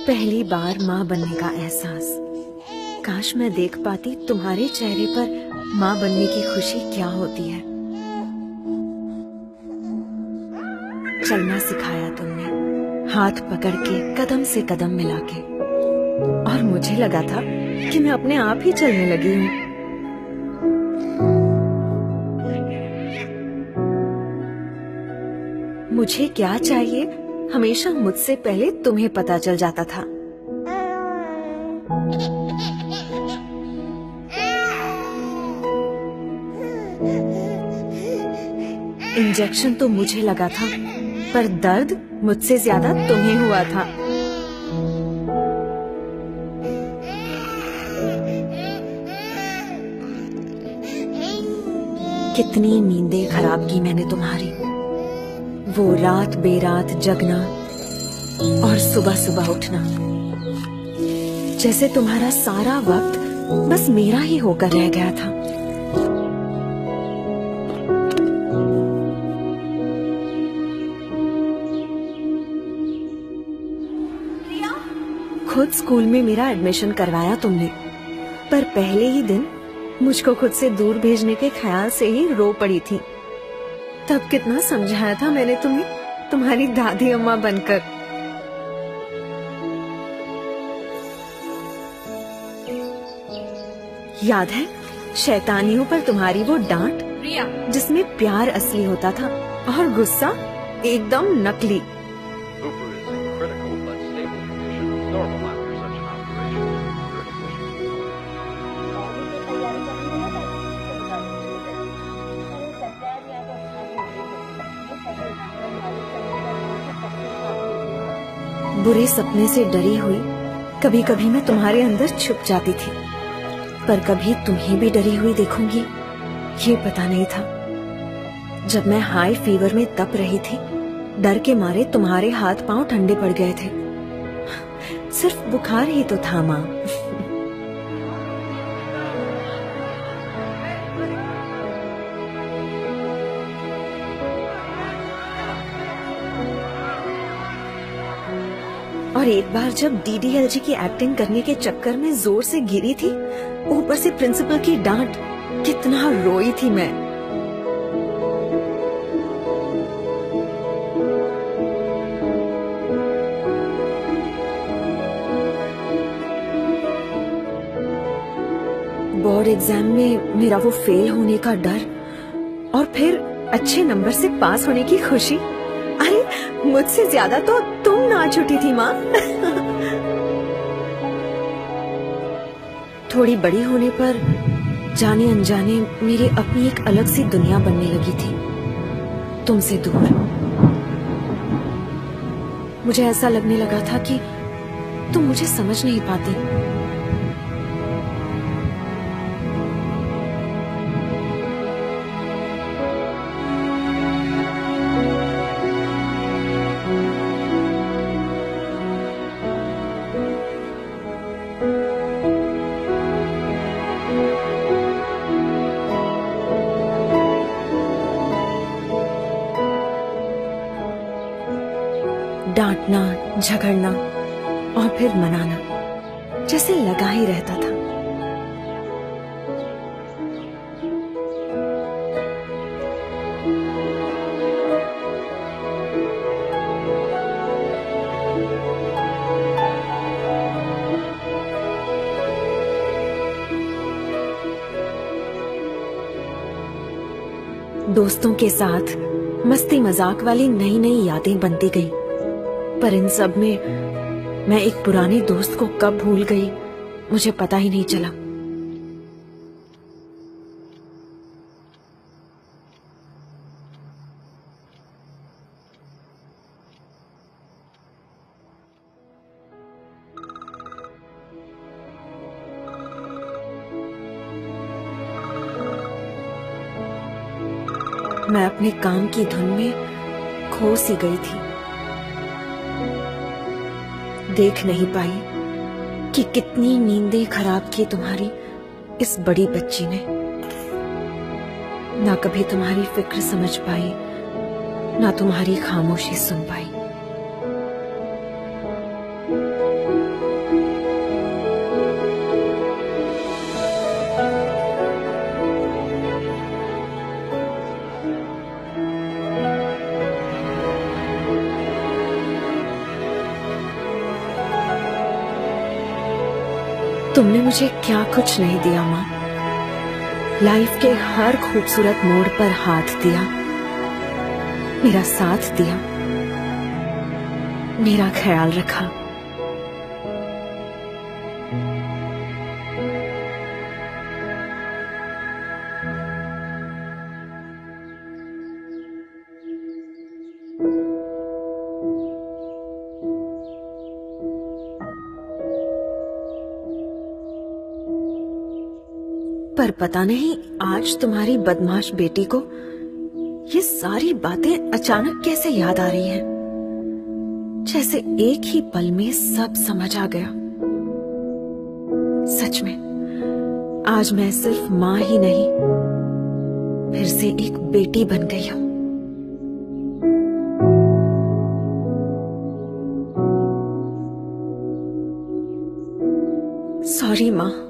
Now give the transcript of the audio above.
पहली बार माँ बनने का एहसास। काश मैं देख पाती तुम्हारे चेहरे पर माँ बनने की खुशी क्या होती है। चलना सिखाया तुमने, हाथ पकड़ के कदम से कदम मिला के, और मुझे लगा था कि मैं अपने आप ही चलने लगी हूँ। मुझे क्या चाहिए हमेशा मुझसे पहले तुम्हें पता चल जाता था। इंजेक्शन तो मुझे लगा था, पर दर्द मुझसे ज्यादा तुम्हें हुआ था। कितनी नींदें खराब की मैंने तुम्हारी, वो रात बेरात जगना और सुबह सुबह उठना, जैसे तुम्हारा सारा वक्त बस मेरा ही होकर रह गया था। खुद स्कूल में मेरा एडमिशन करवाया तुमने, पर पहले ही दिन मुझको खुद से दूर भेजने के ख्याल से ही रो पड़ी थी। तब कितना समझाया था मैंने तुम्हें, तुम्हारी दादी अम्मा बनकर। याद है शैतानियों पर तुम्हारी वो डांट, जिसमें प्यार असली होता था और गुस्सा एकदम नकली। बुरे सपने से डरी हुई कभी कभी मैं तुम्हारे अंदर छुप जाती थी, पर कभी तुम्हें भी डरी हुई देखूंगी ये पता नहीं था। जब मैं हाई फीवर में तप रही थी, डर के मारे तुम्हारे हाथ पांव ठंडे पड़ गए थे। सिर्फ बुखार ही तो था माँ। और एक बार जब डीडीएलजी की एक्टिंग करने के चक्कर में जोर से गिरी थी, ऊपर से प्रिंसिपल की डांट, कितना रोई थी मैं। बोर्ड एग्जाम में मेरा वो फेल होने का डर और फिर अच्छे नंबर से पास होने की खुशी। अरे मुझसे ज्यादा तो तुम नाच उठी थी माँ। थोड़ी बड़ी होने पर जाने अनजाने मेरी अपनी एक अलग सी दुनिया बनने लगी थी, तुमसे दूर। मुझे ऐसा लगने लगा था कि तुम मुझे समझ नहीं पाती। डांटना, झगड़ना और फिर मनाना, जैसे लगा ही रहता था। दोस्तों के साथ मस्ती मजाक वाली नई नई यादें बनती गई, पर इन सब में मैं एक पुराने दोस्त को कब भूल गई मुझे पता ही नहीं चला। मैं अपने काम की धुन में खो सी गई थी। देख नहीं पाई कि कितनी नींदें खराब की तुम्हारी इस बड़ी बच्ची ने। ना कभी तुम्हारी फिक्र समझ पाई, ना तुम्हारी खामोशी सुन पाई। तुमने मुझे क्या कुछ नहीं दिया माँ। लाइफ के हर खूबसूरत मोड़ पर हाथ दिया, मेरा साथ दिया, मेरा ख्याल रखा। पर पता नहीं आज तुम्हारी बदमाश बेटी को ये सारी बातें अचानक कैसे याद आ रही हैं, जैसे एक ही पल में सब समझ आ गया। सच में आज मैं सिर्फ माँ ही नहीं, फिर से एक बेटी बन गई हूँ। सॉरी माँ।